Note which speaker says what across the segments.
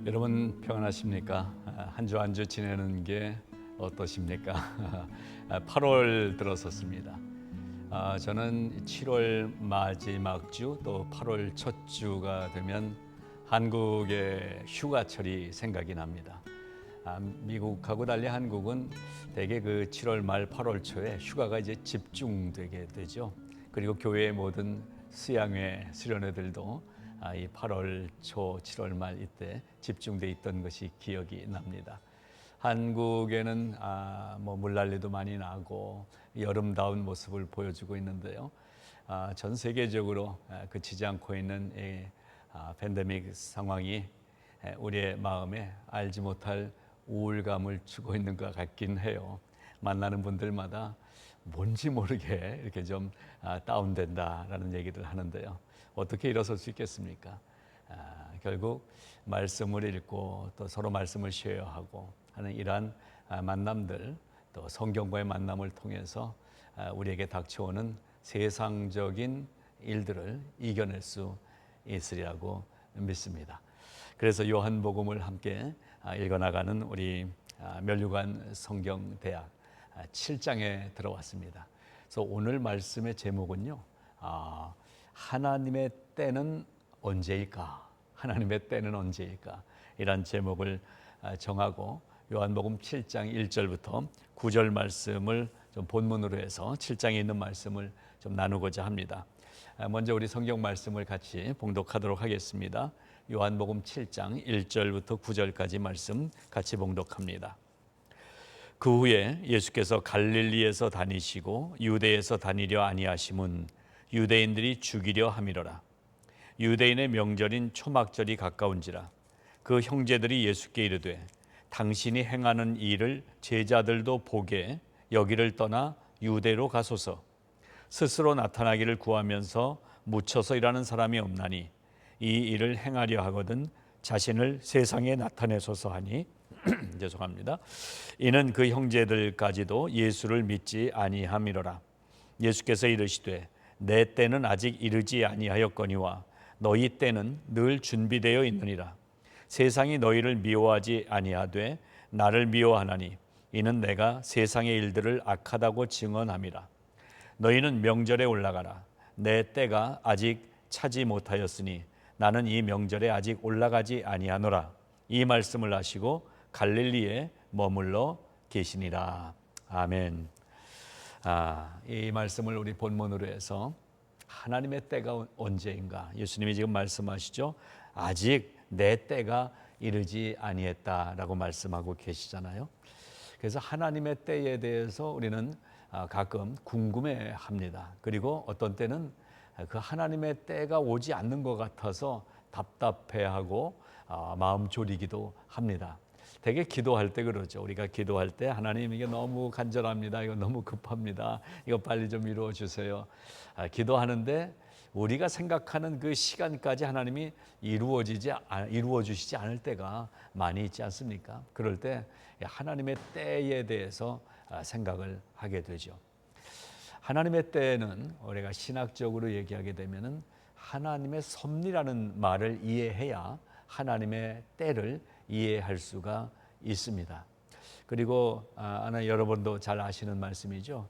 Speaker 1: 여러분 평안하십니까? 한 주 한 주 지내는 게 어떠십니까? 8월 들어섰습니다. 저는 7월 마지막 주 또 8월 첫 주가 되면 한국의 휴가철이 생각이 납니다. 미국하고 달리 한국은 대개 그 7월 말 8월 초에 휴가가 이제 집중되게 되죠. 그리고 교회의 모든 수양회, 수련회들도 이 8월 초, 7월 말 이때 집중돼 있던 것이 기억이 납니다. 한국에는 뭐 물난리도 많이 나고 여름다운 모습을 보여주고 있는데요. 전 세계적으로 그치지 않고 있는 이 팬데믹 상황이 우리의 마음에 알지 못할 우울감을 주고 있는 것 같긴 해요. 만나는 분들마다 뭔지 모르게 이렇게 좀 다운된다라는 얘기를 하는데요. 어떻게 일어설 수 있겠습니까? 결국 말씀을 읽고 또 서로 말씀을 쉐어하고 하는 이러한 만남들, 또 성경과의 만남을 통해서 우리에게 닥쳐오는 세상적인 일들을 이겨낼 수 있으리라고 믿습니다. 그래서 요한복음을 함께 읽어나가는 우리 면류관 성경대학 7장에 들어왔습니다. 그래서 오늘 말씀의 제목은요, 하나님의 때는 언제일까? 하나님의 때는 언제일까? 이란 제목을 정하고 요한복음 7장 1절부터 9절 말씀을 좀 본문으로 해서 7장에 있는 말씀을 좀 나누고자 합니다. 먼저 우리 성경 말씀을 같이 봉독하도록 하겠습니다. 요한복음 7장 1절부터 9절까지 말씀 같이 봉독합니다. 그 후에 예수께서 갈릴리에서 다니시고 유대에서 다니려 아니하심은 유대인들이 죽이려 함이로라. 유대인의 명절인 초막절이 가까운지라. 그 형제들이 예수께 이르되 당신이 행하는 일을 제자들도 보게 여기를 떠나 유대로 가소서. 스스로 나타나기를 구하면서 묻혀서 일하는 사람이 없나니 이 일을 행하려 하거든 자신을 세상에 나타내소서 하니 죄송합니다. 이는 그 형제들까지도 예수를 믿지 아니함이로라. 예수께서 이르시되 내 때는 아직 이르지 아니하였거니와 너희 때는 늘 준비되어 있느니라. 세상이 너희를 미워하지 아니하되 나를 미워하나니 이는 내가 세상의 일들을 악하다고 증언함이라. 너희는 명절에 올라가라. 내 때가 아직 차지 못하였으니 나는 이 명절에 아직 올라가지 아니하노라. 이 말씀을 하시고 갈릴리에 머물러 계시니라. 아멘. 이 말씀을 우리 본문으로 해서 하나님의 때가 언제인가? 예수님이 지금 말씀하시죠. 아직 내 때가 이르지 아니했다라고 말씀하고 계시잖아요. 그래서 하나님의 때에 대해서 우리는 가끔 궁금해합니다. 그리고 어떤 때는 그 하나님의 때가 오지 않는 것 같아서 답답해하고 마음 졸이기도 합니다. 되게 기도할 때 그러죠. 우리가 기도할 때 하나님 이게 너무 간절합니다. 이거 너무 급합니다. 이거 빨리 좀 이루어 주세요. 기도하는데 우리가 생각하는 그 시간까지 하나님이 이루어 주시지 않을 때가 많이 있지 않습니까? 그럴 때 하나님의 때에 대해서 생각을 하게 되죠. 하나님의 때는 우리가 신학적으로 얘기하게 되면은 하나님의 섭리라는 말을 이해해야 하나님의 때를 이해할 수가 있습니다. 그리고 아마 여러분도 잘 아시는 말씀이죠.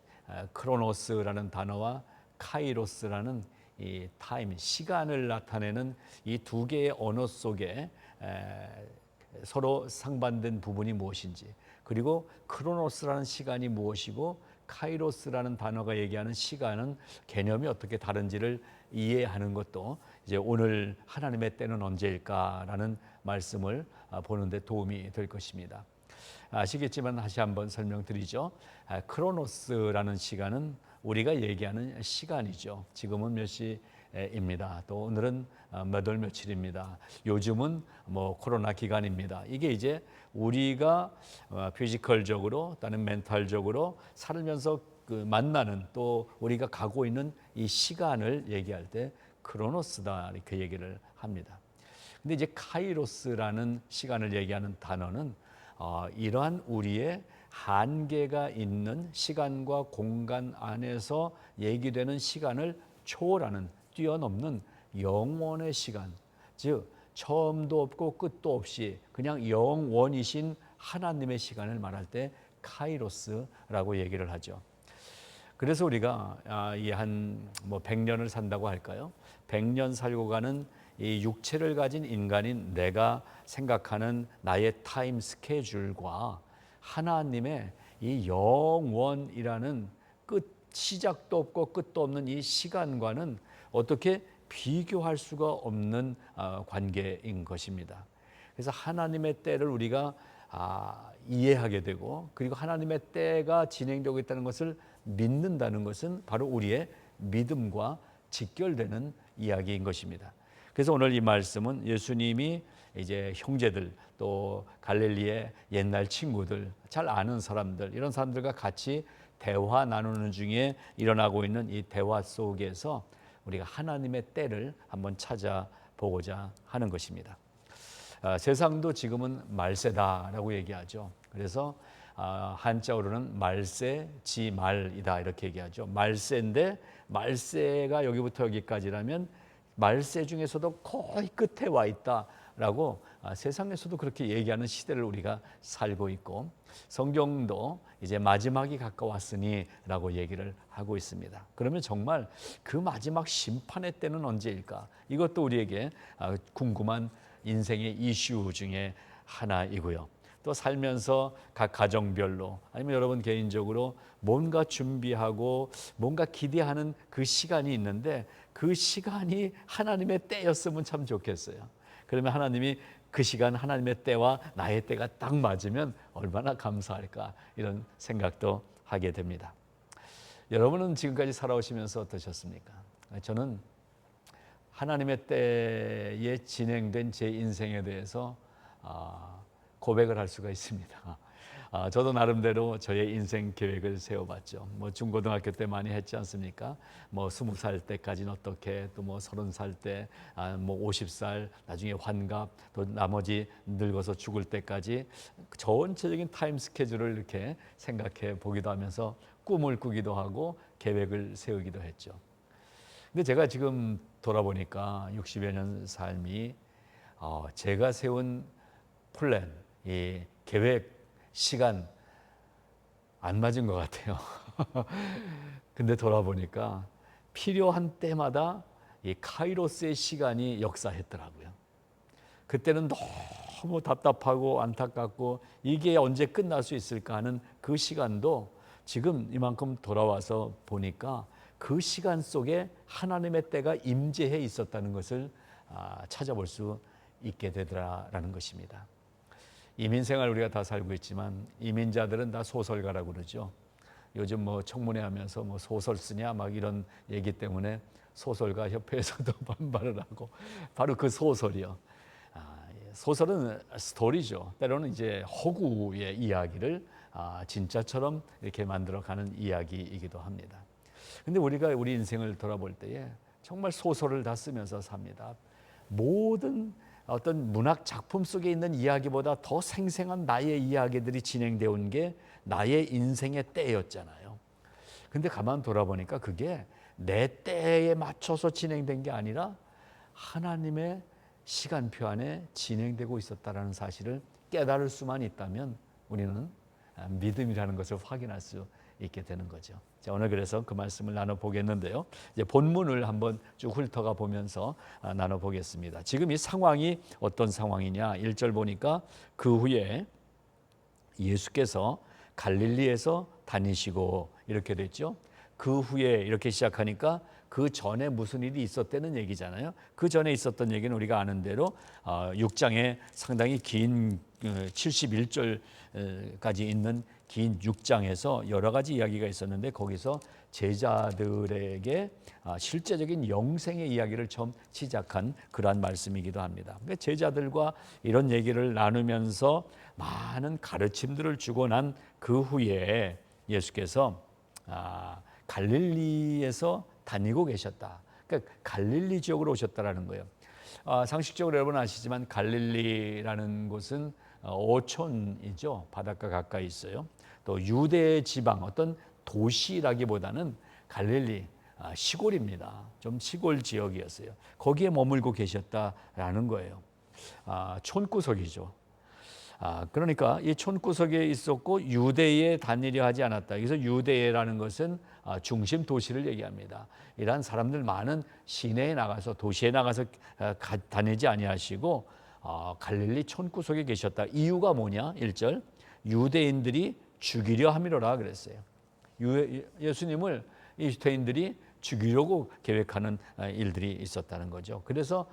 Speaker 1: 크로노스라는 단어와 카이로스라는 이 타임, 시간을 나타내는 이 두 개의 언어 속에 서로 상반된 부분이 무엇인지, 그리고 크로노스라는 시간이 무엇이고 카이로스라는 단어가 얘기하는 시간은 개념이 어떻게 다른지를 이해하는 것도 이제 오늘 하나님의 때는 언제일까라는 말씀을 보는데 도움이 될 것입니다. 아시겠지만 다시 한번 설명드리죠. 크로노스라는 시간은 우리가 얘기하는 시간이죠. 지금은 몇 시입니다. 또 오늘은 몇 월 며칠입니다. 요즘은 뭐 코로나 기간입니다. 이게 이제 우리가 피지컬적으로 또는 멘탈적으로 살면서 그 만나는 또 우리가 가고 있는 이 시간을 얘기할 때 크로노스다 이렇게 얘기를 합니다. 근데 이제 카이로스라는 시간을 얘기하는 단어는 이러한 우리의 한계가 있는 시간과 공간 안에서 얘기되는 시간을 초월하는, 뛰어넘는 영원의 시간, 즉 처음도 없고 끝도 없이 그냥 영원이신 하나님의 시간을 말할 때 카이로스라고 얘기를 하죠. 그래서 우리가 이 한 뭐 100년을 산다고 할까요? 100년 살고 가는 이 육체를 가진 인간인 내가 생각하는 나의 타임 스케줄과 하나님의 이 영원이라는 시작도 없고 끝도 없는 이 시간과는 어떻게 비교할 수가 없는 관계인 것입니다. 그래서 하나님의 때를 우리가 이해하게 되고, 그리고 하나님의 때가 진행되고 있다는 것을 믿는다는 것은 바로 우리의 믿음과 직결되는 이야기인 것입니다. 그래서 오늘 이 말씀은 예수님이 이제 형제들, 또 갈릴리의 옛날 친구들, 잘 아는 사람들, 이런 사람들과 같이 대화 나누는 중에 일어나고 있는 이 대화 속에서 우리가 하나님의 때를 한번 찾아보고자 하는 것입니다. 세상도 지금은 말세다라고 얘기하죠. 그래서 한자어로는 말세지말이다 이렇게 얘기하죠. 말세인데 말세가 여기부터 여기까지라면 말세 중에서도 거의 끝에 와 있다라고 세상에서도 그렇게 얘기하는 시대를 우리가 살고 있고, 성경도 이제 마지막이 가까웠으니 라고 얘기를 하고 있습니다. 그러면 정말 그 마지막 심판의 때는 언제일까? 이것도 우리에게 궁금한 인생의 이슈 중에 하나이고요. 또 살면서 각 가정별로, 아니면 여러분 개인적으로 뭔가 준비하고 뭔가 기대하는 그 시간이 있는데, 그 시간이 하나님의 때였으면 참 좋겠어요. 그러면 하나님이 그 시간, 하나님의 때와 나의 때가 딱 맞으면 얼마나 감사할까, 이런 생각도 하게 됩니다. 여러분은 지금까지 살아오시면서 어떠셨습니까? 저는 하나님의 때에 진행된 제 인생에 대해서 고백을 할 수가 있습니다. 저도 나름대로 저의 인생 계획을 세워봤죠. 뭐 중고등학교 때 많이 했지 않습니까? 뭐 20살 때까지는 어떻게, 또 뭐 30살 때, 뭐 50살, 나중에 환갑, 또 나머지 늙어서 죽을 때까지 전체적인 타임 스케줄을 이렇게 생각해 보기도 하면서 꿈을 꾸기도 하고 계획을 세우기도 했죠. 근데 제가 지금 돌아보니까 60여 년 삶이 제가 세운 플랜, 이 계획, 시간 안 맞은 것 같아요. 근데 돌아보니까 필요한 때마다 이 카이로스의 시간이 역사했더라고요. 그때는 너무 답답하고 안타깝고 이게 언제 끝날 수 있을까 하는 그 시간도 지금 이만큼 돌아와서 보니까 그 시간 속에 하나님의 때가 임재해 있었다는 것을 찾아볼 수 있게 되더라라는 것입니다. 이민생활 우리가 다 살고 있지만 이민자들은 다 소설가라고 그러죠. 요즘 뭐 청문회 하면서 뭐 소설 쓰냐 막 이런 얘기 때문에 소설가 협회에서도 반발을 하고, 바로 그 소설이요. 소설은 스토리죠. 때로는 이제 허구의 이야기를 진짜처럼 이렇게 만들어가는 이야기이기도 합니다. 근데 우리가 우리 인생을 돌아볼 때에 정말 소설을 다 쓰면서 삽니다. 모든 어떤 문학 작품 속에 있는 이야기보다 더 생생한 나의 이야기들이 진행되어 온 게 나의 인생의 때였잖아요. 근데 가만 돌아보니까 그게 내 때에 맞춰서 진행된 게 아니라 하나님의 시간표 안에 진행되고 있었다는 사실을 깨달을 수만 있다면 우리는 믿음이라는 것을 확인할 수 있게 되는 거죠. 자, 오늘 그래서 그 말씀을 나눠보겠는데요. 이제 본문을 한번 쭉 훑어가 보면서 나눠보겠습니다. 지금 이 상황이 어떤 상황이냐? 1절 보니까 그 후에 예수께서 갈릴리에서 다니시고 이렇게 됐죠. 그 후에 이렇게 시작하니까 그 전에 무슨 일이 있었다는 얘기잖아요. 그 전에 있었던 얘기는 우리가 아는 대로 6장에 상당히 긴 71절까지 있는 긴 6장에서 여러 가지 이야기가 있었는데, 거기서 제자들에게 실제적인 영생의 이야기를 처음 시작한 그러한 말씀이기도 합니다. 그러니까 제자들과 이런 얘기를 나누면서 많은 가르침들을 주고 난 그 후에 예수께서 갈릴리에서 다니고 계셨다. 그러니까 갈릴리 지역으로 오셨다라는 거예요. 상식적으로 여러분 아시지만 갈릴리라는 곳은 어촌이죠. 바닷가 가까이 있어요. 또 유대 지방 어떤 도시라기보다는 갈릴리 시골입니다. 좀 시골 지역이었어요. 거기에 머물고 계셨다라는 거예요. 촌구석이죠. 그러니까 이 촌구석에 있었고 유대에 다니려 하지 않았다. 그래서 유대라는 것은 중심 도시를 얘기합니다. 이러한 사람들 많은 시내에 나가서 도시에 나가서 다니지 아니하시고 갈릴리 촌구석에 계셨다. 이유가 뭐냐? 1절 유대인들이 죽이려 함이로라 그랬어요. 예수님을 유대인들이 죽이려고 계획하는 일들이 있었다는 거죠. 그래서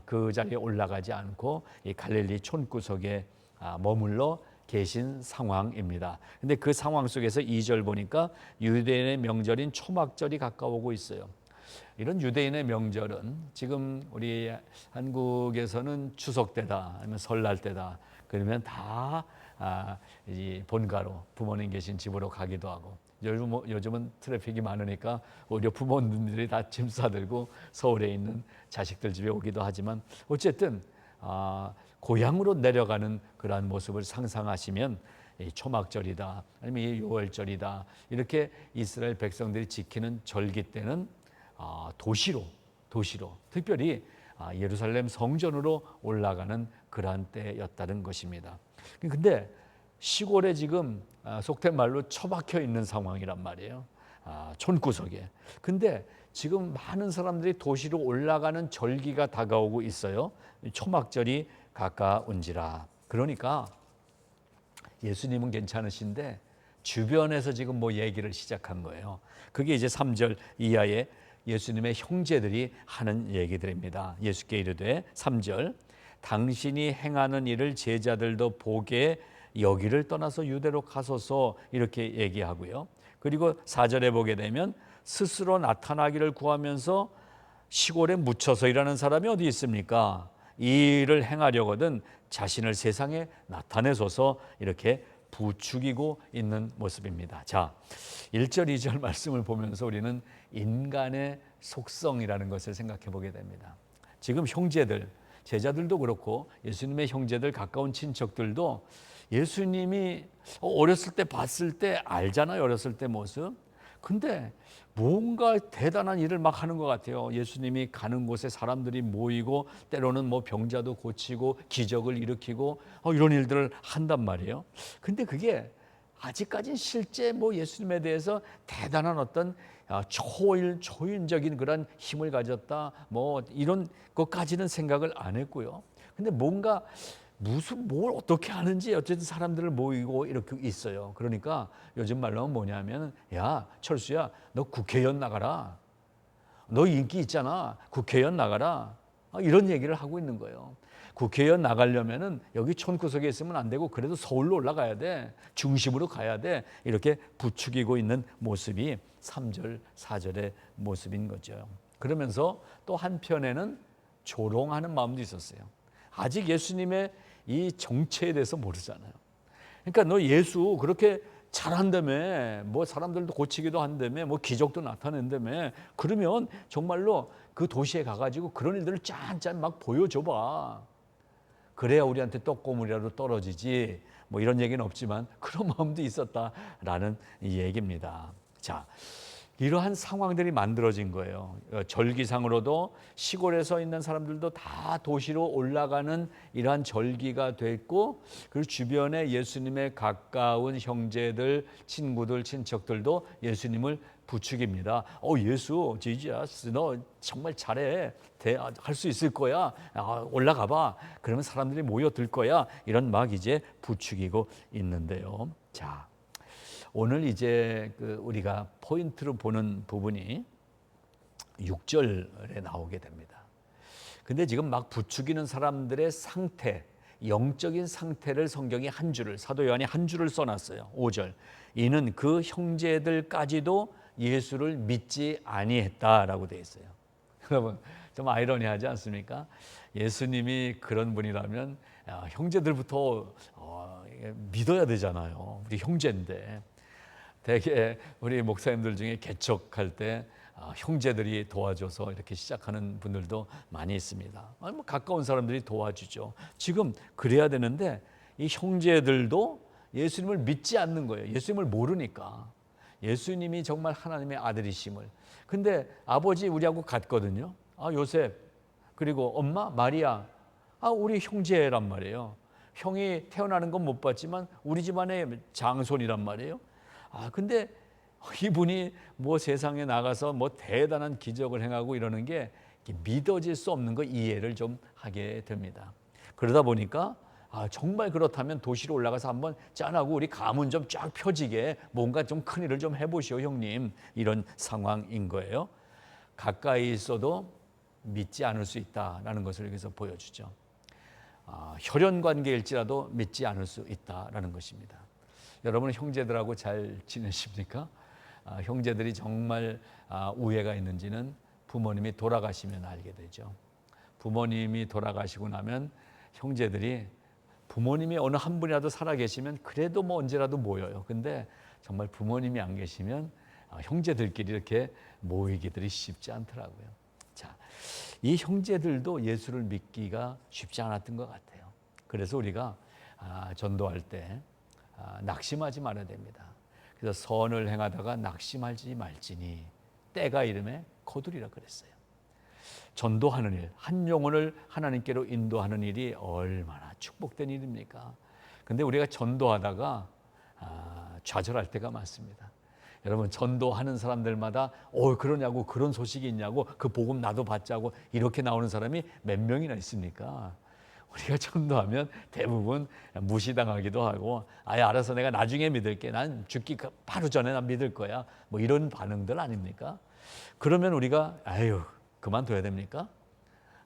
Speaker 1: 그 자리에 올라가지 않고 이 갈릴리 촌구석에 머물러 계신 상황입니다. 근데 그 상황 속에서 2절 보니까 유대인의 명절인 초막절이 가까워오고 있어요. 이런 유대인의 명절은 지금 우리 한국에서는 추석 때다, 아니면 설날 때다, 그러면 다 이 본가로 부모님 계신 집으로 가기도 하고, 요즘은 트래픽이 많으니까 오히려 부모님들이 다 짐 싸들고 서울에 있는 자식들 집에 오기도 하지만 어쨌든 고향으로 내려가는 그러한 모습을 상상하시면 이 초막절이다, 아니면 이 유월절이다, 이렇게 이스라엘 백성들이 지키는 절기 때는 도시로 특별히 예루살렘 성전으로 올라가는 그러한 때였다는 것입니다. 근데 시골에 지금 속된 말로 처박혀 있는 상황이란 말이에요. 촌구석에. 근데 지금 많은 사람들이 도시로 올라가는 절기가 다가오고 있어요. 초막절이 가까운지라. 그러니까 예수님은 괜찮으신데 주변에서 지금 뭐 얘기를 시작한 거예요. 그게 이제 3절 이하에 예수님의 형제들이 하는 얘기들입니다. 예수께 이르되 3절 당신이 행하는 일을 제자들도 보게 여기를 떠나서 유대로 가소서, 이렇게 얘기하고요. 그리고 4절에 보게 되면 스스로 나타나기를 구하면서 시골에 묻혀서 일하는 사람이 어디 있습니까? 이 일을 행하려거든 자신을 세상에 나타내소서, 이렇게 부추기고 있는 모습입니다. 자, 1절, 2절 말씀을 보면서 우리는 인간의 속성이라는 것을 생각해 보게 됩니다. 지금 형제들, 제자들도 그렇고 예수님의 형제들, 가까운 친척들도 예수님이 어렸을 때 봤을 때 알잖아요. 어렸을 때 모습. 근데 뭔가 대단한 일을 막 하는 것 같아요. 예수님이 가는 곳에 사람들이 모이고 때로는 뭐 병자도 고치고 기적을 일으키고 이런 일들을 한단 말이에요. 근데 그게 아직까지는 실제 뭐 예수님에 대해서 대단한 어떤 초인적인 그런 힘을 가졌다, 뭐 이런 것까지는 생각을 안 했고요. 근데 뭔가 뭘 어떻게 하는지 어쨌든 사람들을 모이고 이렇게 있어요. 그러니까 요즘 말로 뭐냐면, 야 철수야, 너 국회의원 나가라, 너 인기 있잖아, 국회의원 나가라, 이런 얘기를 하고 있는 거예요. 국회의원 나가려면은 여기 촌구석에 있으면 안 되고 그래도 서울로 올라가야 돼, 중심으로 가야 돼, 이렇게 부추기고 있는 모습이 3절 4절의 모습인 거죠. 그러면서 또 한편에는 조롱하는 마음도 있었어요. 아직 예수님의 이 정체에 대해서 모르잖아요. 그러니까 너 예수 그렇게 잘한다며, 뭐 사람들도 고치기도 한다며, 뭐 기적도 나타낸다며, 그러면 정말로 그 도시에 가가지고 그런 일들을 짠짠 막 보여줘봐. 그래야 우리한테 떡고물이라도 떨어지지. 뭐 이런 얘기는 없지만 그런 마음도 있었다라는 이 얘기입니다. 자, 이러한 상황들이 만들어진 거예요. 절기상으로도 시골에서 있는 사람들도 다 도시로 올라가는 이러한 절기가 됐고, 그리고 주변에 예수님의 가까운 형제들, 친구들, 친척들도 예수님을 부추깁니다. 예수, 지지아스, 너 정말 잘해. 할 수 있을 거야. 올라가 봐. 그러면 사람들이 모여들 거야. 이런 막 이제 부추기고 있는데요. 자, 오늘 이제 우리가 포인트로 보는 부분이 6절에 나오게 됩니다. 근데 지금 막 부추기는 사람들의 상태, 영적인 상태를 성경이 한 줄을, 사도 요한이 한 줄을 써놨어요. 5절. 이는 그 형제들까지도 예수를 믿지 아니했다라고 되어 있어요. 여러분, 좀 아이러니하지 않습니까? 예수님이 그런 분이라면 형제들부터 믿어야 되잖아요. 우리 형제인데. 대개 우리 목사님들 중에 개척할 때 형제들이 도와줘서 이렇게 시작하는 분들도 많이 있습니다. 뭐 가까운 사람들이 도와주죠. 지금 그래야 되는데 이 형제들도 예수님을 믿지 않는 거예요. 예수님을 모르니까. 예수님이 정말 하나님의 아들이심을. 근데 아버지 우리하고 같거든요. 요셉, 그리고 엄마 마리아, 우리 형제란 말이에요. 형이 태어나는 건 못 봤지만 우리 집안의 장손이란 말이에요. 근데 이분이 뭐 세상에 나가서 뭐 대단한 기적을 행하고 이러는 게 믿어질 수 없는 거 이해를 좀 하게 됩니다. 그러다 보니까 정말 그렇다면 도시로 올라가서 한번 짠하고 우리 가문 좀 쫙 펴지게 뭔가 좀 큰일을 좀 해보시오 형님, 이런 상황인 거예요. 가까이 있어도 믿지 않을 수 있다라는 것을 여기서 보여주죠. 혈연 관계일지라도 믿지 않을 수 있다라는 것입니다. 여러분 형제들하고 잘 지내십니까? 형제들이 정말 우애가 있는지는 부모님이 돌아가시면 알게 되죠. 부모님이 돌아가시고 나면 형제들이, 부모님이 어느 한 분이라도 살아계시면 그래도 뭐 언제라도 모여요. 근데 정말 부모님이 안 계시면 형제들끼리 이렇게 모이기들이 쉽지 않더라고요. 자, 이 형제들도 예수를 믿기가 쉽지 않았던 것 같아요. 그래서 우리가 전도할 때 낙심하지 말아야 됩니다. 그래서 선을 행하다가 낙심하지 말지니 때가 이름에 거두리라 그랬어요. 전도하는 일, 한 영혼을 하나님께로 인도하는 일이 얼마나 축복된 일입니까? 근데 우리가 전도하다가 좌절할 때가 많습니다. 여러분, 전도하는 사람들마다 그러냐고, 그런 소식이 있냐고, 그 복음 나도 받자고 이렇게 나오는 사람이 몇 명이나 있습니까? 우리가 전도하면 대부분 무시당하기도 하고, 알아서 내가 나중에 믿을게, 난 죽기 바로 전에 난 믿을 거야, 뭐 이런 반응들 아닙니까? 그러면 우리가 그만둬야 됩니까?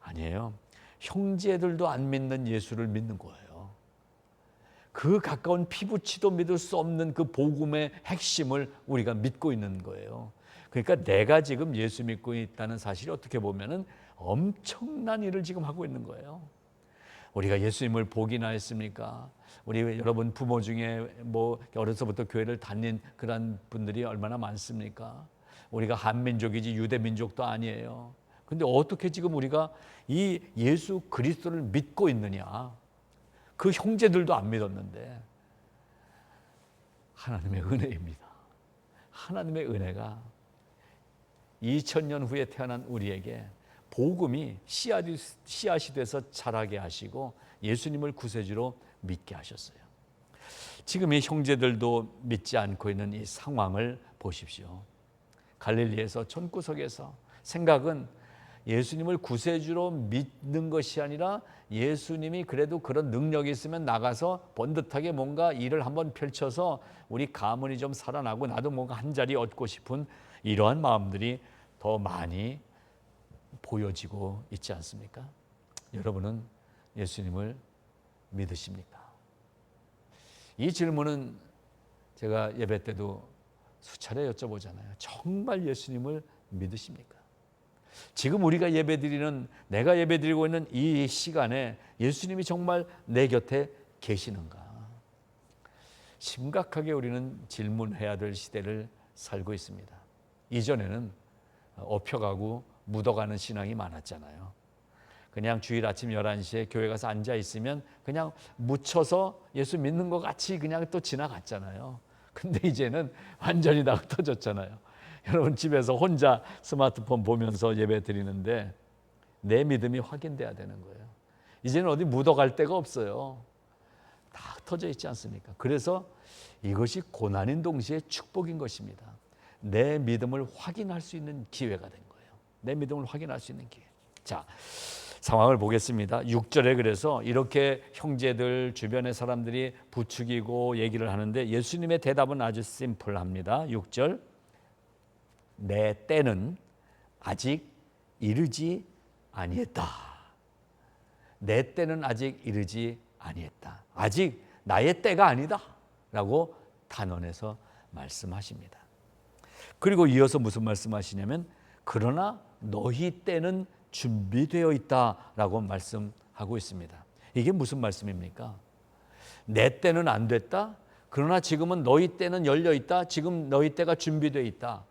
Speaker 1: 아니에요. 형제들도 안 믿는 예수를 믿는 거예요. 그 가까운 피부치도 믿을 수 없는 그 복음의 핵심을 우리가 믿고 있는 거예요. 그러니까 내가 지금 예수 믿고 있다는 사실이 어떻게 보면은 엄청난 일을 지금 하고 있는 거예요. 우리가 예수님을 보기나 했습니까? 우리 여러분 부모 중에 뭐 어려서부터 교회를 다닌 그런 분들이 얼마나 많습니까? 우리가 한민족이지 유대민족도 아니에요. 근데 어떻게 지금 우리가 이 예수 그리스도를 믿고 있느냐? 그 형제들도 안 믿었는데. 하나님의 은혜입니다. 하나님의 은혜가 2000년 후에 태어난 우리에게 복음이 씨앗이 돼서 자라게 하시고 예수님을 구세주로 믿게 하셨어요. 지금 이 형제들도 믿지 않고 있는 이 상황을 보십시오. 갈릴리에서 촌구석에서 생각은 예수님을 구세주로 믿는 것이 아니라 예수님이 그래도 그런 능력이 있으면 나가서 번듯하게 뭔가 일을 한번 펼쳐서 우리 가문이 좀 살아나고 나도 뭔가 한 자리 얻고 싶은 이러한 마음들이 더 많이 보여지고 있지 않습니까? 여러분은 예수님을 믿으십니까? 이 질문은 제가 예배 때도 수차례 여쭤보잖아요. 정말 예수님을 믿으십니까? 지금 우리가 예배드리는, 내가 예배드리고 있는 이 시간에 예수님이 정말 내 곁에 계시는가? 심각하게 우리는 질문해야 될 시대를 살고 있습니다. 이전에는 업혀가고 묻어가는 신앙이 많았잖아요. 그냥 주일 아침 11시에 교회 가서 앉아 있으면 그냥 묻혀서 예수 믿는 것 같이 그냥 또 지나갔잖아요. 근데 이제는 완전히 다 흩어졌잖아요. 여러분 집에서 혼자 스마트폰 보면서 예배 드리는데 내 믿음이 확인돼야 되는 거예요. 이제는 어디 묻어갈 데가 없어요. 다 흩어져 있지 않습니까? 그래서 이것이 고난인 동시에 축복인 것입니다. 내 믿음을 확인할 수 있는 기회가 된 거예요. 내 믿음을 확인할 수 있는 기회. 자, 상황을 보겠습니다. 6절에 그래서 이렇게 형제들 주변의 사람들이 부추기고 얘기를 하는데 예수님의 대답은 아주 심플합니다. 6절, 내 때는 아직 이르지 아니했다. 내 때는 아직 이르지 아니했다. 아직 나의 때가 아니다 라고 단언해서 말씀하십니다. 그리고 이어서 무슨 말씀하시냐면 그러나 너희 때는 준비되어 있다라고 말씀하고 있습니다. 이게 무슨 말씀입니까? 내 때는 안 됐다. 그러나 지금은 너희 때는 열려 있다. 지금 너희 때가 준비되어 있다.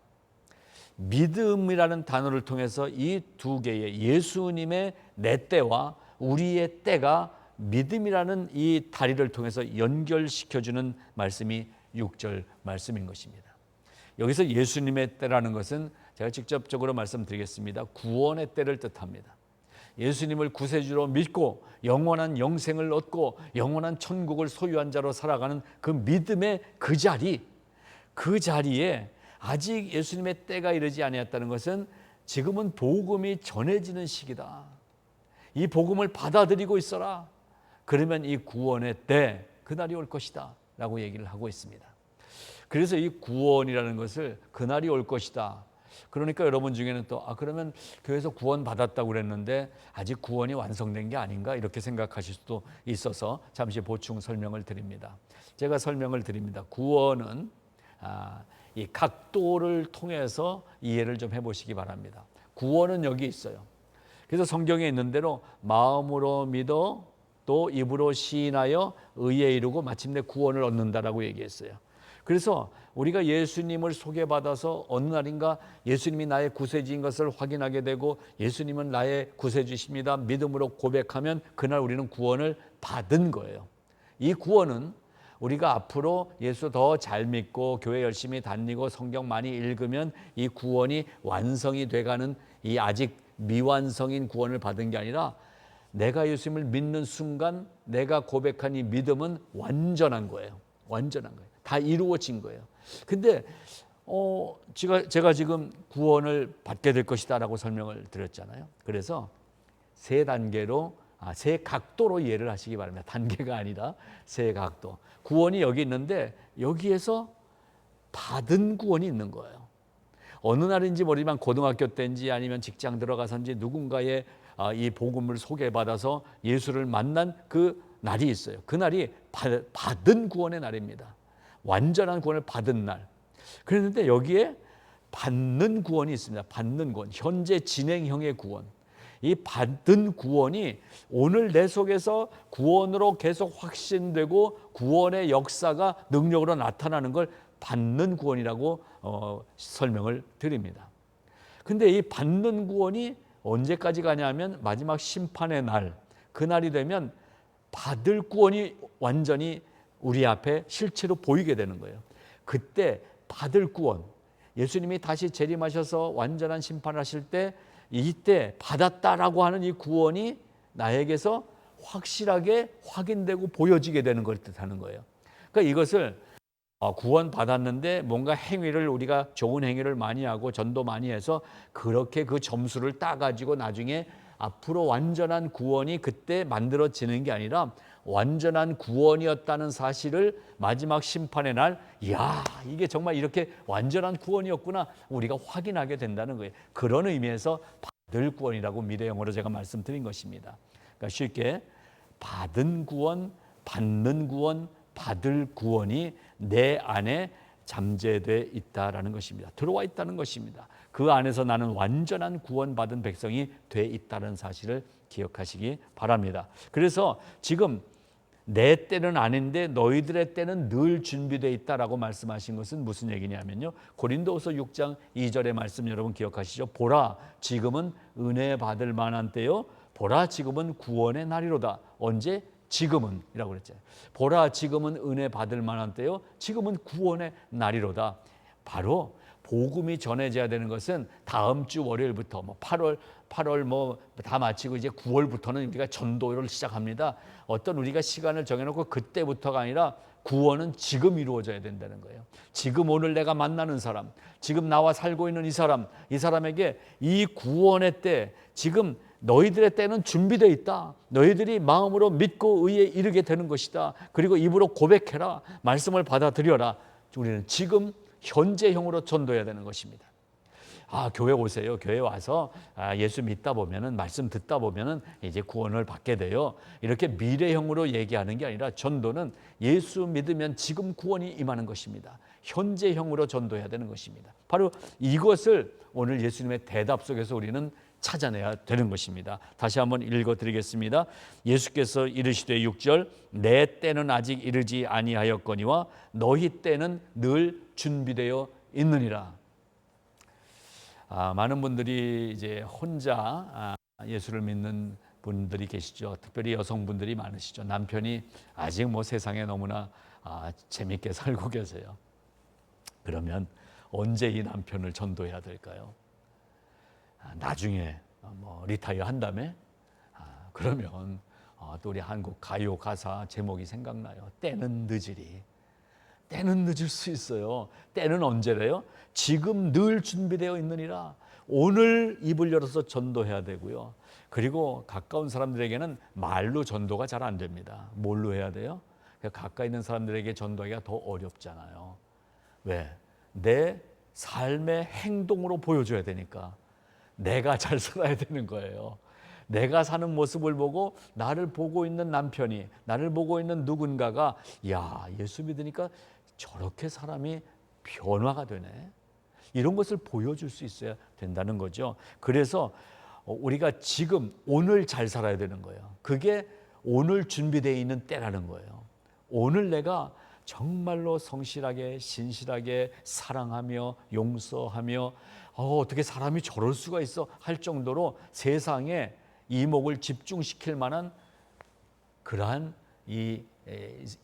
Speaker 1: 믿음이라는 단어를 통해서 이 두 개의 예수님의 내 때와 우리의 때가 믿음이라는 이 다리를 통해서 연결시켜주는 말씀이 6절 말씀인 것입니다. 여기서 예수님의 때라는 것은 제가 직접적으로 말씀드리겠습니다. 구원의 때를 뜻합니다. 예수님을 구세주로 믿고 영원한 영생을 얻고 영원한 천국을 소유한 자로 살아가는 그 믿음의 그 자리에 아직 예수님의 때가 이르지 아니했다는 것은 지금은 복음이 전해지는 시기다. 이 복음을 받아들이고 있어라. 그러면 이 구원의 때, 그날이 올 것이다 라고 얘기를 하고 있습니다. 그래서 이 구원이라는 것을 그날이 올 것이다. 그러니까 여러분 중에는 또 그러면 교회에서 구원 받았다고 그랬는데 아직 구원이 완성된 게 아닌가 이렇게 생각하실 수도 있어서 잠시 보충 설명을 드립니다. 제가 설명을 드립니다. 구원은 이 각도를 통해서 이해를 좀 해보시기 바랍니다. 구원은 여기 있어요. 그래서 성경에 있는 대로 마음으로 믿어 또 입으로 시인하여 의에 이르고 마침내 구원을 얻는다라고 얘기했어요. 그래서 우리가 예수님을 소개받아서 어느 날인가 예수님이 나의 구세주인 것을 확인하게 되고 예수님은 나의 구세주십니다 믿음으로 고백하면 그날 우리는 구원을 받은 거예요. 이 구원은 우리가 앞으로 예수 더 잘 믿고 교회 열심히 다니고 성경 많이 읽으면 이 구원이 완성이 돼가는 이 아직 미완성인 구원을 받은 게 아니라 내가 예수님을 믿는 순간 내가 고백한 이 믿음은 완전한 거예요. 완전한 거예요. 다 이루어진 거예요. 근데 제가 지금 구원을 받게 될 것이다 라고 설명을 드렸잖아요. 그래서 세 단계로 세 각도로 이해를 하시기 바랍니다. 단계가 아니라 세 각도. 구원이 여기 있는데 여기에서 받은 구원이 있는 거예요. 어느 날인지 모르지만 고등학교 때인지 아니면 직장 들어가서인지 누군가의 이 복음을 소개받아서 예수를 만난 그 날이 있어요. 그 날이 받은 구원의 날입니다. 완전한 구원을 받은 날. 그랬는데 여기에 받는 구원이 있습니다. 받는 구원, 현재 진행형의 구원. 이 받은 구원이 오늘 내 속에서 구원으로 계속 확신되고 구원의 역사가 능력으로 나타나는 걸 받는 구원이라고 설명을 드립니다. 근데 이 받는 구원이 언제까지 가냐면 마지막 심판의 날, 그날이 되면 받을 구원이 완전히 우리 앞에 실체로 보이게 되는 거예요. 그때 받을 구원, 예수님이 다시 재림하셔서 완전한 심판을 하실 때 이때 받았다라고 하는 이 구원이 나에게서 확실하게 확인되고 보여지게 되는 걸 뜻하는 거예요. 그러니까 이것을 구원 받았는데 뭔가 행위를 우리가 좋은 행위를 많이 하고 전도 많이 해서 그렇게 그 점수를 따가지고 나중에 앞으로 완전한 구원이 그때 만들어지는 게 아니라 완전한 구원이었다는 사실을 마지막 심판의 날, 이야, 이게 정말 이렇게 완전한 구원이었구나 우리가 확인하게 된다는 거예요. 그런 의미에서 받을 구원이라고 미래형으로 제가 말씀드린 것입니다. 그러니까 쉽게 받은 구원, 받는 구원, 받을 구원이 내 안에 잠재되어 있다라는 것입니다. 들어와 있다는 것입니다. 그 안에서 나는 완전한 구원받은 백성이 돼 있다는 사실을 기억하시기 바랍니다. 그래서 지금 내 때는 아닌데 너희들의 때는 늘 준비되어 있다라고 말씀하신 것은 무슨 얘기냐면요. 고린도후서 6장 2절의 말씀 여러분 기억하시죠? 보라 지금은 은혜 받을 만한 때요. 보라 지금은 구원의 날이로다. 언제? 지금은 이라고 그랬잖아요. 보라 지금은 은혜 받을 만한 때요. 지금은 구원의 날이로다. 바로 복음이 전해져야 되는 것은 다음 주 월요일부터 8월 다 마치고 이제 9월부터는 우리가 전도를 시작합니다. 어떤 우리가 시간을 정해놓고 그때부터가 아니라 구원은 지금 이루어져야 된다는 거예요. 지금 오늘 내가 만나는 사람, 지금 나와 살고 있는 이 사람에게 이 구원의 때, 지금 너희들의 때는 준비되어 있다. 너희들이 마음으로 믿고 의에 이르게 되는 것이다. 그리고 입으로 고백해라. 말씀을 받아들여라. 우리는 지금 현재형으로 전도해야 되는 것입니다. 교회 오세요. 교회 와서 예수 믿다 보면은 말씀 듣다 보면은 이제 구원을 받게 돼요. 이렇게 미래형으로 얘기하는 게 아니라 전도는 예수 믿으면 지금 구원이 임하는 것입니다. 현재형으로 전도해야 되는 것입니다. 바로 이것을 오늘 예수님의 대답 속에서 우리는 찾아내야 되는 것입니다. 다시 한번 읽어드리겠습니다. 예수께서 이르시되 6절 내 때는 아직 이르지 아니하였거니와 너희 때는 늘 준비되어 있느니라. 많은 분들이 이제 혼자 예수를 믿는 분들이 계시죠. 특별히 여성분들이 많으시죠. 남편이 아직 세상에 너무나 재밌게 살고 계세요. 그러면 언제 이 남편을 전도해야 될까요? 나중에 리타이어 한 다음에 그러면 또 우리 한국 가요 가사 제목이 생각나요. 때는 늦으리. 때는 늦을 수 있어요. 때는 언제래요? 지금 늘 준비되어 있느니라. 오늘 입을 열어서 전도해야 되고요. 그리고 가까운 사람들에게는 말로 전도가 잘 안 됩니다. 뭘로 해야 돼요? 가까이 있는 사람들에게 전도하기가 더 어렵잖아요. 왜? 내 삶의 행동으로 보여줘야 되니까. 내가 잘 살아야 되는 거예요. 내가 사는 모습을 보고 나를 보고 있는 남편이, 나를 보고 있는 누군가가 야, 예수 믿으니까 저렇게 사람이 변화가 되네. 이런 것을 보여줄 수 있어야 된다는 거죠. 그래서 우리가 지금 오늘 잘 살아야 되는 거예요. 그게 오늘 준비되어 있는 때라는 거예요. 오늘 내가 정말로 성실하게 신실하게 사랑하며 용서하며 어떻게 사람이 저럴 수가 있어 할 정도로 세상에 이목을 집중시킬 만한 그러한 이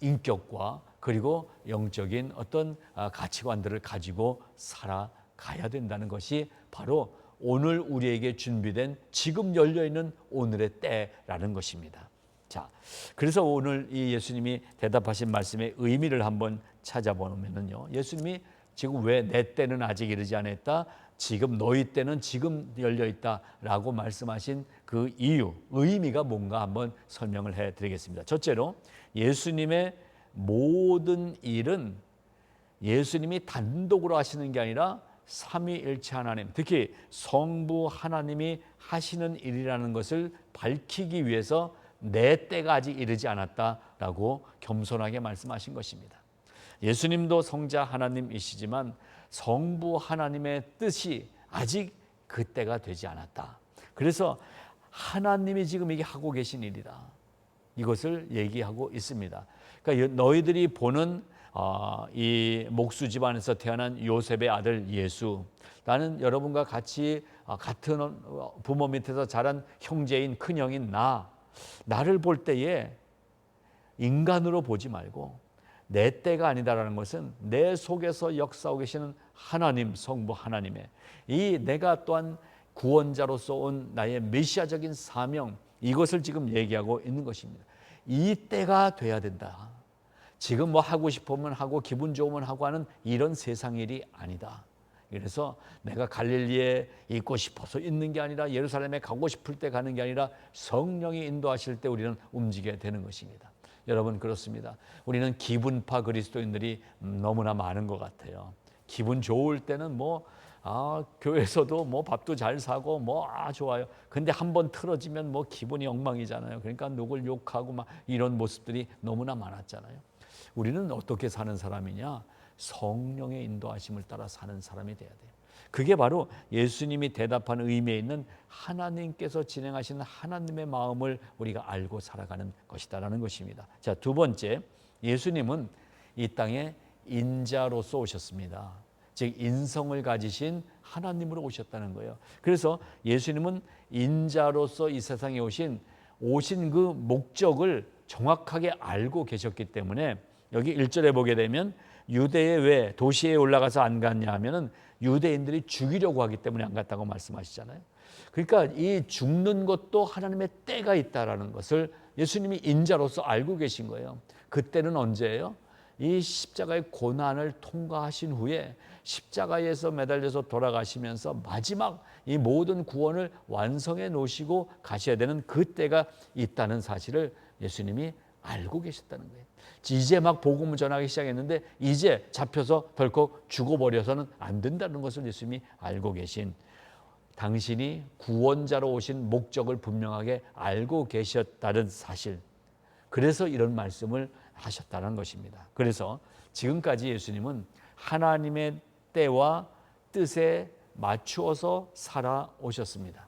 Speaker 1: 인격과 그리고 영적인 어떤 가치관들을 가지고 살아가야 된다는 것이 바로 오늘 우리에게 준비된 지금 열려있는 오늘의 때라는 것입니다. 자, 그래서 오늘 이 예수님이 대답하신 말씀의 의미를 한번 찾아보면요, 예수님이 지금 왜 내 때는 아직 이르지 않았다, 지금 너희 때는 지금 열려있다라고 말씀하신 그 이유, 의미가 뭔가 한번 설명을 해드리겠습니다. 첫째로 예수님의 모든 일은 예수님이 단독으로 하시는 게 아니라 삼위일체 하나님, 특히 성부 하나님이 하시는 일이라는 것을 밝히기 위해서 내 때가 아직 이르지 않았다라고 겸손하게 말씀하신 것입니다. 예수님도 성자 하나님이시지만 성부 하나님의 뜻이 아직 그 때가 되지 않았다. 그래서 하나님이 지금 이게 하고 계신 일이다. 이것을 얘기하고 있습니다. 그러니까 너희들이 보는 이 목수 집안에서 태어난 요셉의 아들 예수, 나는 여러분과 같이 같은 부모 밑에서 자란 형제인 큰형인 나를 볼 때에 인간으로 보지 말고 내 때가 아니다라는 것은 내 속에서 역사하고 계시는 하나님, 성부 하나님의 이 내가 또한 구원자로서 온 나의 메시아적인 사명, 이것을 지금 얘기하고 있는 것입니다. 이 때가 돼야 된다. 지금 뭐 하고 싶으면 하고 기분 좋으면 하고 하는 이런 세상 일이 아니다. 그래서 내가 갈릴리에 있고 싶어서 있는 게 아니라 예루살렘에 가고 싶을 때 가는 게 아니라 성령이 인도하실 때 우리는 움직여야 되는 것입니다. 여러분, 그렇습니다. 우리는 기분파 그리스도인들이 너무나 많은 것 같아요. 기분 좋을 때는 교회에서도 밥도 잘 사고 좋아요. 근데 한번 틀어지면 기분이 엉망이잖아요. 그러니까 누굴 욕하고 이런 모습들이 너무나 많았잖아요. 우리는 어떻게 사는 사람이냐? 성령의 인도하심을 따라 사는 사람이 돼야 돼요. 그게 바로 예수님이 대답하는 의미에 있는 하나님께서 진행하시는 하나님의 마음을 우리가 알고 살아가는 것이다라는 것입니다. 자, 두 번째, 예수님은 이 땅에 인자로서 오셨습니다. 즉 인성을 가지신 하나님으로 오셨다는 거예요. 그래서 예수님은 인자로서 이 세상에 오신 그 목적을 정확하게 알고 계셨기 때문에 여기 1절에 보게 되면 유대에 왜 도시에 올라가서 안 갔냐 하면은 유대인들이 죽이려고 하기 때문에 안 갔다고 말씀하시잖아요. 그러니까 이 죽는 것도 하나님의 때가 있다라는 것을 예수님이 인자로서 알고 계신 거예요. 그때는 언제예요? 이 십자가의 고난을 통과하신 후에 십자가에서 매달려서 돌아가시면서 마지막 이 모든 구원을 완성해 놓으시고 가셔야 되는 그때가 있다는 사실을 예수님이 알고 계셨다는 거예요. 이제 막 복음을 전하기 시작했는데 이제 잡혀서 덜컥 죽어버려서는 안 된다는 것을 예수님이 알고 계신, 당신이 구원자로 오신 목적을 분명하게 알고 계셨다는 사실, 그래서 이런 말씀을 하셨다는 것입니다. 그래서 지금까지 예수님은 하나님의 때와 뜻에 맞추어서 살아오셨습니다.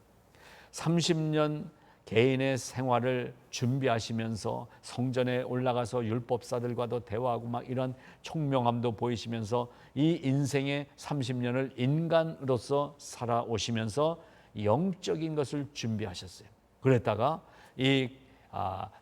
Speaker 1: 30년 개인의 생활을 준비하시면서 성전에 올라가서 율법사들과도 대화하고 이런 총명함도 보이시면서 이 인생의 30년을 인간으로서 살아오시면서 영적인 것을 준비하셨어요. 그랬다가 이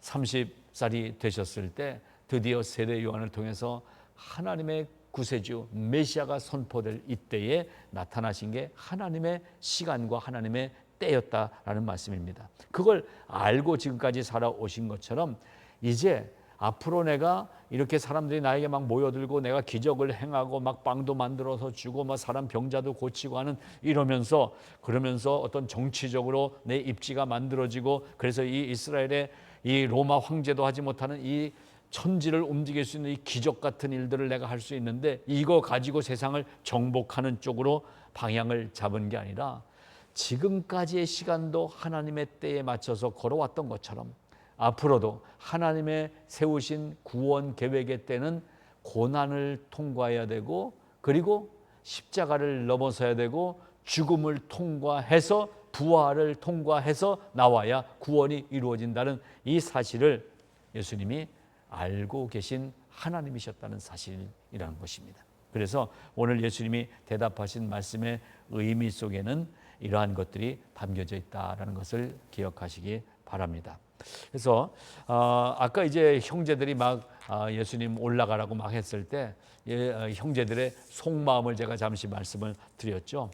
Speaker 1: 30살이 되셨을 때 드디어 세례 요한을 통해서 하나님의 구세주 메시아가 선포될 이때에 나타나신 게 하나님의 시간과 하나님의 때였다라는 말씀입니다. 그걸 알고 지금까지 살아오신 것처럼 이제 앞으로 내가 이렇게 사람들이 나에게 막 모여들고 내가 기적을 행하고 막 빵도 만들어서 주고 막 사람 병자도 고치고 하는 이러면서 그러면서 어떤 정치적으로 내 입지가 만들어지고 그래서 이 이스라엘의 이 로마 황제도 하지 못하는 이 천지를 움직일 수 있는 이 기적 같은 일들을 내가 할 수 있는데 이거 가지고 세상을 정복하는 쪽으로 방향을 잡은 게 아니라 지금까지의 시간도 하나님의 때에 맞춰서 걸어왔던 것처럼 앞으로도 하나님의 세우신 구원 계획의 때는 고난을 통과해야 되고 그리고 십자가를 넘어서야 되고 죽음을 통과해서 부활을 통과해서 나와야 구원이 이루어진다는 이 사실을 예수님이 알고 계신 하나님이셨다는 사실이라는 것입니다. 그래서 오늘 예수님이 대답하신 말씀의 의미 속에는 이러한 것들이 담겨져 있다라는 것을 기억하시기 바랍니다. 그래서 아까 이제 형제들이 막 예수님 올라가라고 막 했을 때 형제들의 속마음을 제가 잠시 말씀을 드렸죠.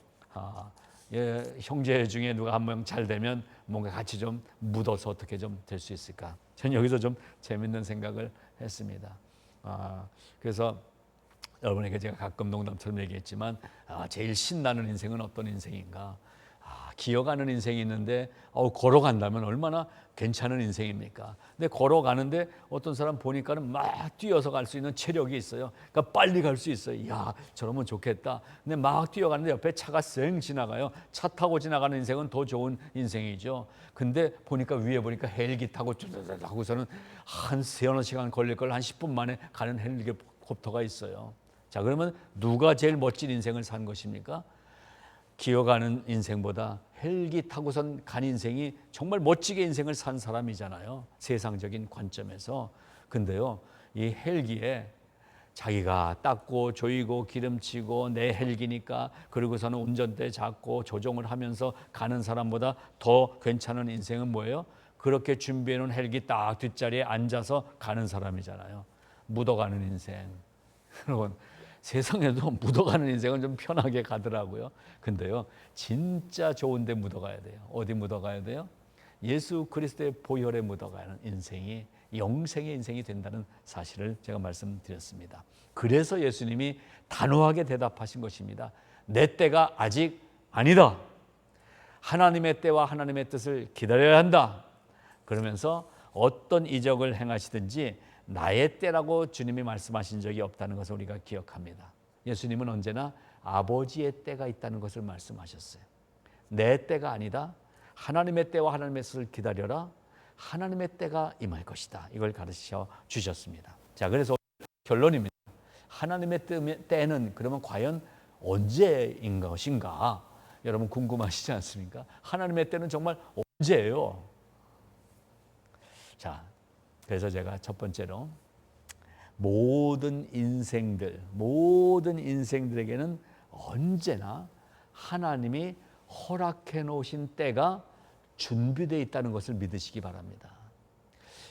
Speaker 1: 형제 중에 누가 한 명 잘 되면 뭔가 같이 좀 묻어서 어떻게 좀 될 수 있을까. 저는 여기서 좀 재밌는 생각을 했습니다. 그래서 여러분에게 제가 가끔 농담처럼 얘기했지만 제일 신나는 인생은 어떤 인생인가? 기어가는 인생이 있는데 걸어간다면 얼마나 괜찮은 인생입니까? 근데 걸어가는데 어떤 사람 보니까는 막 뛰어서 갈 수 있는 체력이 있어요. 그러니까 빨리 갈 수 있어요. 야, 저러면 좋겠다. 근데 막 뛰어가는데 옆에 차가 쌩 지나가요. 차 타고 지나가는 인생은 더 좋은 인생이죠. 근데 보니까 위에 보니까 헬기 타고 쭈르르 하고서는 한 세어너 시간 걸릴 걸 한 10분 만에 가는 헬리콥터가 있어요. 자, 그러면 누가 제일 멋진 인생을 산 것입니까? 기어가는 인생보다 헬기 타고선 간 인생이 정말 멋지게 인생을 산 사람이잖아요. 세상적인 관점에서. 근데요, 이 헬기에 자기가 닦고 조이고 기름치고 내 헬기니까 그러고서는 운전대 잡고 조종을 하면서 가는 사람보다 더 괜찮은 인생은 뭐예요? 그렇게 준비해 놓은 헬기 딱 뒷자리에 앉아서 가는 사람이잖아요. 묻어가는 인생. 여러분, 세상에도 묻어가는 인생은 좀 편하게 가더라고요. 근데요, 진짜 좋은 데 묻어가야 돼요. 어디 묻어가야 돼요? 예수 그리스도의 보혈에 묻어가는 인생이 영생의 인생이 된다는 사실을 제가 말씀드렸습니다. 그래서 예수님이 단호하게 대답하신 것입니다. 내 때가 아직 아니다. 하나님의 때와 하나님의 뜻을 기다려야 한다. 그러면서 어떤 이적을 행하시든지 나의 때라고 주님이 말씀하신 적이 없다는 것을 우리가 기억합니다. 예수님은 언제나 아버지의 때가 있다는 것을 말씀하셨어요. 내 때가 아니다. 하나님의 때와 하나님의 뜻을 기다려라. 하나님의 때가 임할 것이다. 이걸 가르쳐 주셨습니다. 자, 그래서 결론입니다. 하나님의 때는 그러면 과연 언제인 것인가? 여러분 궁금하시지 않습니까? 하나님의 때는 정말 언제예요? 자, 그래서 제가 첫 번째로 모든 인생들에게는 언제나 하나님이 허락해 놓으신 때가 준비되어 있다는 것을 믿으시기 바랍니다.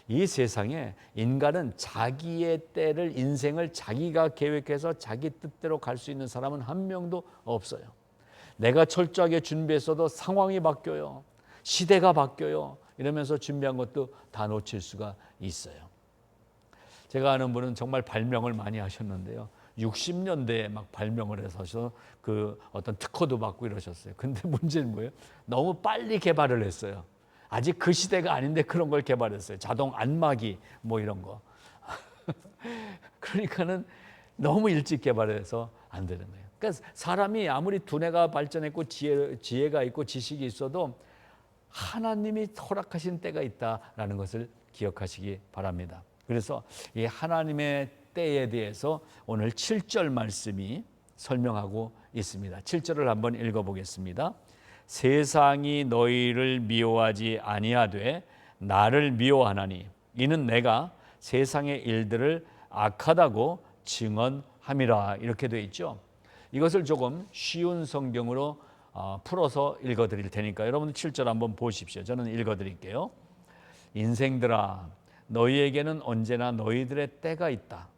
Speaker 1: 이 세상에 인간은 자기의 때를 인생을 자기가 계획해서 자기 뜻대로 갈 수 있는 사람은 한 명도 없어요. 내가 철저하게 준비했어도 상황이 바뀌어요. 시대가 바뀌어요. 이러면서 준비한 것도 다 놓칠 수가 있어요. 제가 아는 분은 정말 발명을 많이 하셨는데요. 60년대에 막 발명을 해서 그 어떤 특허도 받고 이러셨어요. 근데 문제는 뭐예요? 너무 빨리 개발을 했어요. 아직 그 시대가 아닌데 그런 걸 개발했어요. 자동 안마기 뭐 이런 거. 그러니까는 너무 일찍 개발해서 안 되는 거예요. 그러니까 사람이 아무리 두뇌가 발전했고 지혜가 있고 지식이 있어도 하나님이 허락하신 때가 있다라는 것을 기억하시기 바랍니다. 그래서 이 하나님의 때에 대해서 오늘 7절 말씀이 설명하고 있습니다. 7절을 한번 읽어보겠습니다. 세상이 너희를 미워하지 아니하되 나를 미워하나니 이는 내가 세상의 일들을 악하다고 증언함이라. 이렇게 되어 있죠. 이것을 조금 쉬운 성경으로 풀어서 읽어드릴 테니까 여러분 7절 한번 보십시오. 저는 읽어드릴게요. 인생들아, 너희에게는 언제나 너희들의 때가 있다.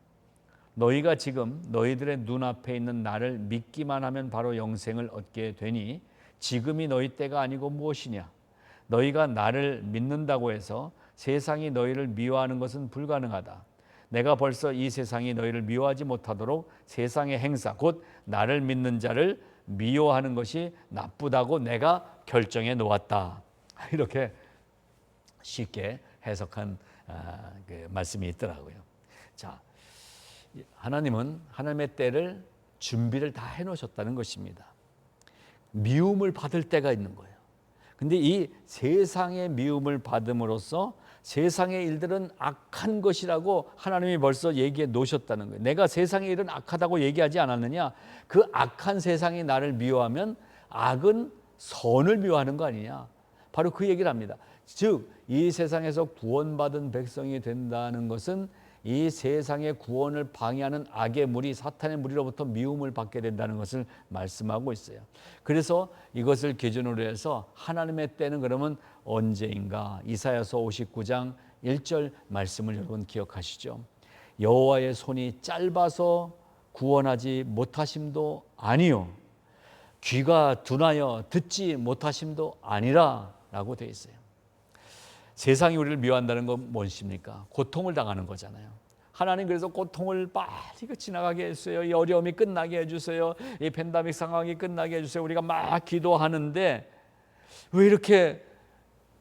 Speaker 1: 너희가 지금 너희들의 눈앞에 있는 나를 믿기만 하면 바로 영생을 얻게 되니 지금이 너희 때가 아니고 무엇이냐? 너희가 나를 믿는다고 해서 세상이 너희를 미워하는 것은 불가능하다. 내가 벌써 이 세상이 너희를 미워하지 못하도록 세상의 행사 곧 나를 믿는 자를 미워하는 것이 나쁘다고 내가 결정해 놓았다. 이렇게 쉽게 해석한 그 말씀이 있더라고요. 자, 하나님은 하나님의 때를 준비를 다 해놓으셨다는 것입니다. 미움을 받을 때가 있는 거예요. 근데 이 세상의 미움을 받음으로써 세상의 일들은 악한 것이라고 하나님이 벌써 얘기해 놓으셨다는 거예요. 내가 세상의 일은 악하다고 얘기하지 않았느냐? 그 악한 세상이 나를 미워하면 악은 선을 미워하는 거 아니냐? 바로 그 얘기를 합니다. 즉, 이 세상에서 구원받은 백성이 된다는 것은 이 세상의 구원을 방해하는 악의 무리, 사탄의 무리로부터 미움을 받게 된다는 것을 말씀하고 있어요. 그래서 이것을 기준으로 해서 하나님의 때는 그러면 언제인가? 이사야서 59장 1절 말씀을 여러분 기억하시죠? 여호와의 손이 짧아서 구원하지 못하심도 아니요 귀가 둔하여 듣지 못하심도 아니라 라고 되어 있어요. 세상이 우리를 미워한다는 건 무엇입니까? 고통을 당하는 거잖아요. 하나님 그래서 고통을 빨리 지나가게 해주세요. 이 어려움이 끝나게 해주세요. 이 팬데믹 상황이 끝나게 해주세요. 우리가 막 기도하는데 왜 이렇게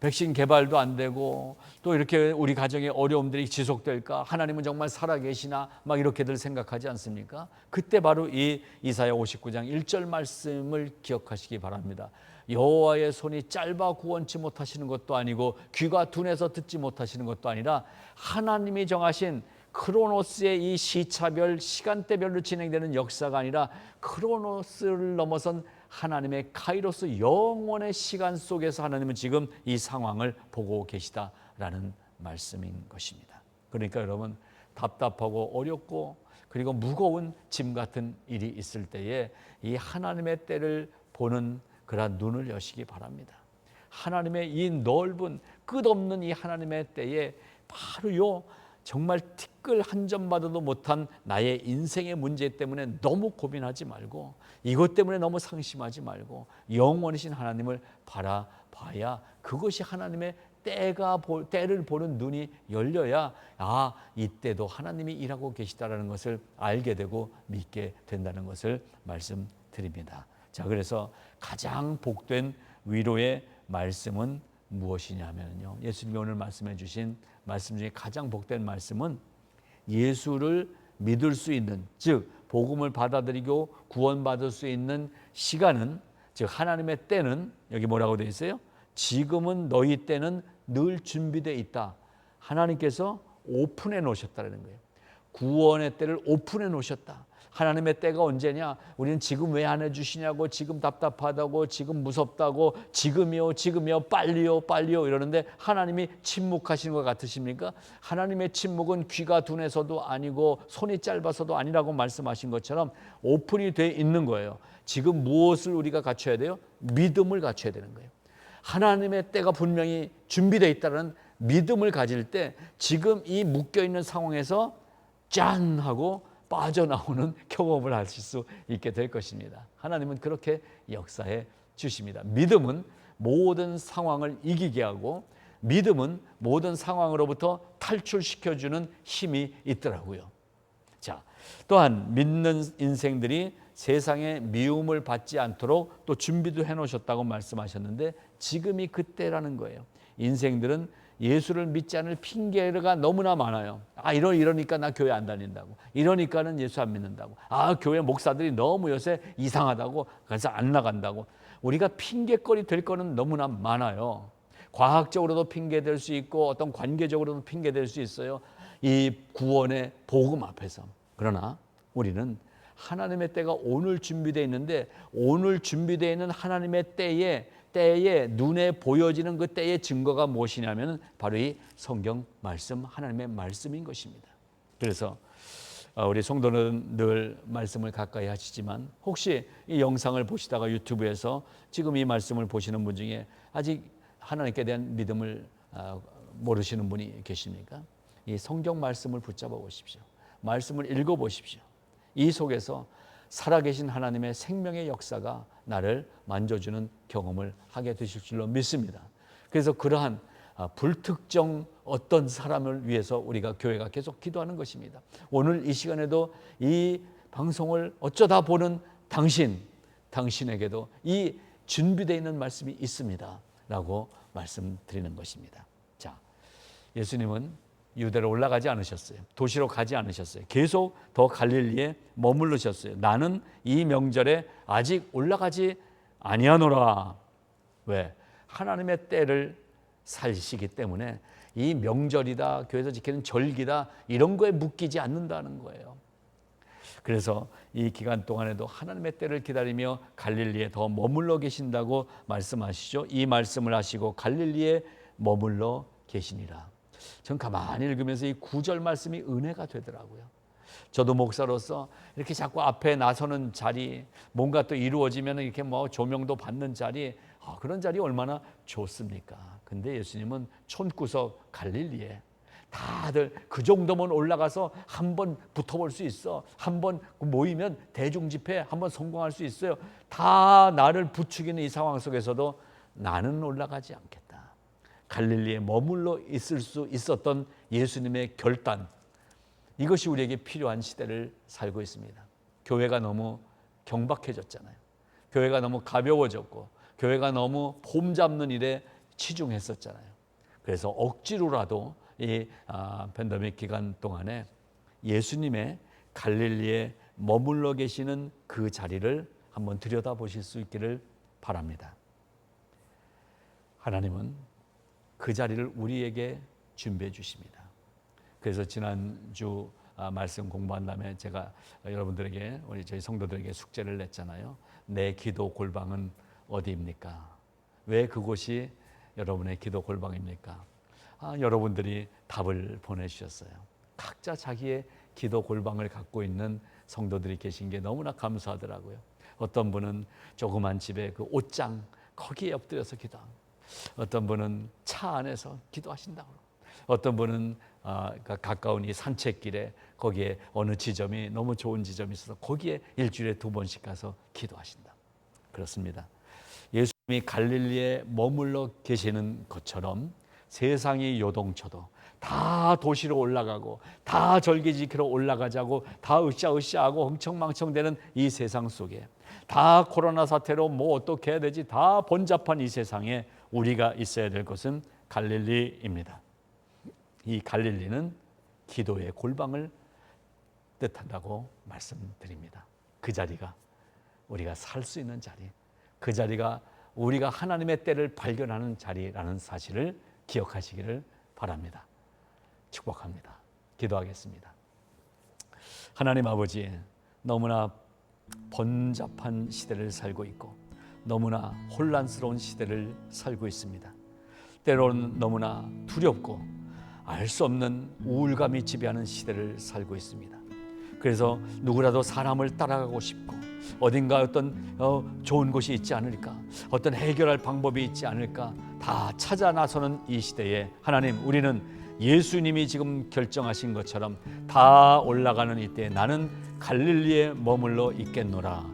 Speaker 1: 백신 개발도 안 되고 또 이렇게 우리 가정의 어려움들이 지속될까? 하나님은 정말 살아계시나? 막 이렇게들 생각하지 않습니까? 그때 바로 이 이사야 59장 1절 말씀을 기억하시기 바랍니다. 여호와의 손이 짧아 구원치 못하시는 것도 아니고 귀가 둔해서 듣지 못하시는 것도 아니라 하나님이 정하신 크로노스의 이 시차별 시간대별로 진행되는 역사가 아니라 크로노스를 넘어선 하나님의 카이로스 영원의 시간 속에서 하나님은 지금 이 상황을 보고 계시다라는 말씀인 것입니다. 그러니까 여러분 답답하고 어렵고 그리고 무거운 짐 같은 일이 있을 때에 이 하나님의 때를 보는 그러한 눈을 여시기 바랍니다. 하나님의 이 넓은 끝없는 이 하나님의 때에 바로 요 정말 티끌 한 점 받아도 못한 나의 인생의 문제 때문에 너무 고민하지 말고 이것 때문에 너무 상심하지 말고 영원이신 하나님을 바라봐야 그것이 하나님의 때를 보는 눈이 열려야 이때도 하나님이 일하고 계시다라는 것을 알게 되고 믿게 된다는 것을 말씀드립니다. 자, 그래서 가장 복된 위로의 말씀은 무엇이냐면요. 예수님이 오늘 말씀해 주신 말씀 중에 가장 복된 말씀은 예수를 믿을 수 있는, 즉 복음을 받아들이고 구원받을 수 있는 시간은, 즉 하나님의 때는 여기 뭐라고 되어 있어요? 지금은 너희 때는 늘 준비되어 있다. 하나님께서 오픈해 놓으셨다는 거예요. 구원의 때를 오픈해 놓으셨다. 하나님의 때가 언제냐? 우리는 지금 왜 안 해주시냐고, 지금 답답하다고, 지금 무섭다고, 지금이요 빨리요 이러는데 하나님이 침묵하시는 것 같으십니까? 하나님의 침묵은 귀가 둔해서도 아니고 손이 짧아서도 아니라고 말씀하신 것처럼 오픈이 돼 있는 거예요. 지금 무엇을 우리가 갖춰야 돼요? 믿음을 갖춰야 되는 거예요. 하나님의 때가 분명히 준비되어 있다는 믿음을 가질 때 지금 이 묶여있는 상황에서 짠 하고 빠져나오는 경험을 하실 수 있게 될 것입니다. 하나님은 그렇게 역사해 주십니다. 믿음은 모든 상황을 이기게 하고 믿음은 모든 상황으로부터 탈출시켜주는 힘이 있더라고요. 자, 또한 믿는 인생들이 세상의 미움을 받지 않도록 또 준비도 해놓으셨다고 말씀하셨는데 지금이 그때라는 거예요. 인생들은 예수를 믿지 않을 핑계가 너무나 많아요. 이러니까 나 교회 안 다닌다고. 이러니까는 예수 안 믿는다고. 교회 목사들이 너무 요새 이상하다고. 그래서 안 나간다고. 우리가 핑계거리 될 거는 너무나 많아요. 과학적으로도 핑계될 수 있고 어떤 관계적으로도 핑계될 수 있어요. 이 구원의 복음 앞에서. 그러나 우리는 하나님의 때가 오늘 준비되어 있는데 오늘 준비되어 있는 하나님의 때에 눈에 보여지는 그 때의 증거가 무엇이냐면 바로 이 성경 말씀, 하나님의 말씀인 것입니다. 그래서 우리 성도는 늘 말씀을 가까이 하시지만 혹시 이 영상을 보시다가 유튜브에서 지금 이 말씀을 보시는 분 중에 아직 하나님께 대한 믿음을 모르시는 분이 계십니까? 이 성경 말씀을 붙잡아 보십시오. 말씀을 읽어 보십시오. 이 속에서 살아계신 하나님의 생명의 역사가 나를 만져주는 경험을 하게 되실 줄로 믿습니다. 그래서 그러한 불특정 어떤 사람을 위해서 우리가 교회가 계속 기도하는 것입니다. 오늘 이 시간에도 이 방송을 어쩌다 보는 당신에게도 이 준비되어 있는 말씀이 있습니다 라고 말씀드리는 것입니다. 자, 예수님은 유대로 올라가지 않으셨어요. 도시로 가지 않으셨어요. 계속 더 갈릴리에 머무르셨어요. 나는 이 명절에 아직 올라가지 아니하노라. 왜? 하나님의 때를 살시기 때문에 이 명절이다, 교회에서 지키는 절기다, 이런 거에 묶이지 않는다는 거예요. 그래서 이 기간 동안에도 하나님의 때를 기다리며 갈릴리에 더 머물러 계신다고 말씀하시죠. 이 말씀을 하시고 갈릴리에 머물러 계시니라. 전 가만히 읽으면서 이 9절 말씀이 은혜가 되더라고요. 저도 목사로서 이렇게 자꾸 앞에 나서는 자리, 뭔가 또 이루어지면 이렇게 뭐 조명도 받는 자리, 그런 자리 얼마나 좋습니까? 근데 예수님은 촌구석 갈릴리에 다들 그 정도면 올라가서 한번 붙어볼 수 있어. 한번 모이면 대중집회 한번 성공할 수 있어요. 다 나를 부추기는 이 상황 속에서도 나는 올라가지 않겠다. 갈릴리에 머물러 있을 수 있었던 예수님의 결단, 이것이 우리에게 필요한 시대를 살고 있습니다. 교회가 너무 경박해졌잖아요. 교회가 너무 가벼워졌고 교회가 너무 폼 잡는 일에 치중했었잖아요. 그래서 억지로라도 이 팬데믹 기간 동안에 예수님의 갈릴리에 머물러 계시는 그 자리를 한번 들여다보실 수 있기를 바랍니다. 하나님은 그 자리를 우리에게 준비해 주십니다. 그래서 지난주 말씀 공부한 다음에 제가 여러분들에게, 우리 저희 성도들에게 숙제를 냈잖아요. 내 기도 골방은 어디입니까? 왜 그곳이 여러분의 기도 골방입니까? 여러분들이 답을 보내주셨어요. 각자 자기의 기도 골방을 갖고 있는 성도들이 계신 게 너무나 감사하더라고요. 어떤 분은 조그만 집에 그 옷장 거기에 엎드려서 기도하고, 어떤 분은 차 안에서 기도하신다고, 어떤 분은 가까운 이 산책길에 거기에 어느 지점이 너무 좋은 지점이 있어서 거기에 일주일에 2번씩 가서 기도하신다. 그렇습니다. 예수님이 갈릴리에 머물러 계시는 것처럼 세상이 요동쳐도 다 도시로 올라가고 다 절기 지키러 올라가자고 다 으쌰으쌰하고 흥청망청대는 이 세상 속에, 다 코로나 사태로 뭐 어떻게 해야 되지, 다 번잡한 이 세상에 우리가 있어야 될 것은 갈릴리입니다. 이 갈릴리는 기도의 골방을 뜻한다고 말씀드립니다. 그 자리가 우리가 살 수 있는 자리, 그 자리가 우리가 하나님의 때를 발견하는 자리라는 사실을 기억하시기를 바랍니다. 축복합니다. 기도하겠습니다. 하나님 아버지, 너무나 번잡한 시대를 살고 있고 너무나 혼란스러운 시대를 살고 있습니다. 때로는 너무나 두렵고 알 수 없는 우울감이 지배하는 시대를 살고 있습니다. 그래서 누구라도 사람을 따라가고 싶고 어딘가 어떤 좋은 곳이 있지 않을까, 어떤 해결할 방법이 있지 않을까 다 찾아 나서는 이 시대에 하나님, 우리는 예수님이 지금 결정하신 것처럼 다 올라가는 이때 나는 갈릴리에 머물러 있겠노라.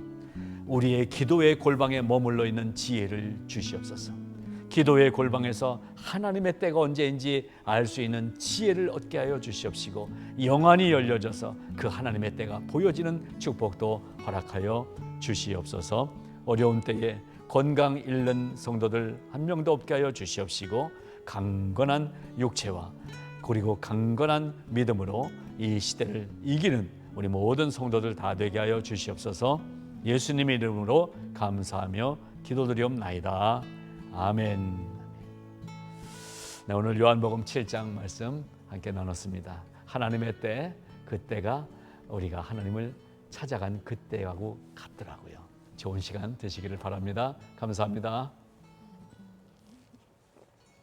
Speaker 1: 우리의 기도의 골방에 머물러 있는 지혜를 주시옵소서. 기도의 골방에서 하나님의 때가 언제인지 알 수 있는 지혜를 얻게 하여 주시옵시고, 영안이 열려져서 그 하나님의 때가 보여지는 축복도 허락하여 주시옵소서. 어려운 때에 건강 잃는 성도들 한 명도 없게 하여 주시옵시고, 강건한 육체와 그리고 강건한 믿음으로 이 시대를 이기는 우리 모든 성도들 다 되게 하여 주시옵소서. 예수님의 이름으로 감사하며 기도드리옵나이다. 아멘. 네, 오늘 요한복음 7장 말씀 함께 나눴습니다. 하나님의 때, 그때가 우리가 하나님을 찾아간 그때하고 같더라고요. 좋은 시간 되시기를 바랍니다. 감사합니다.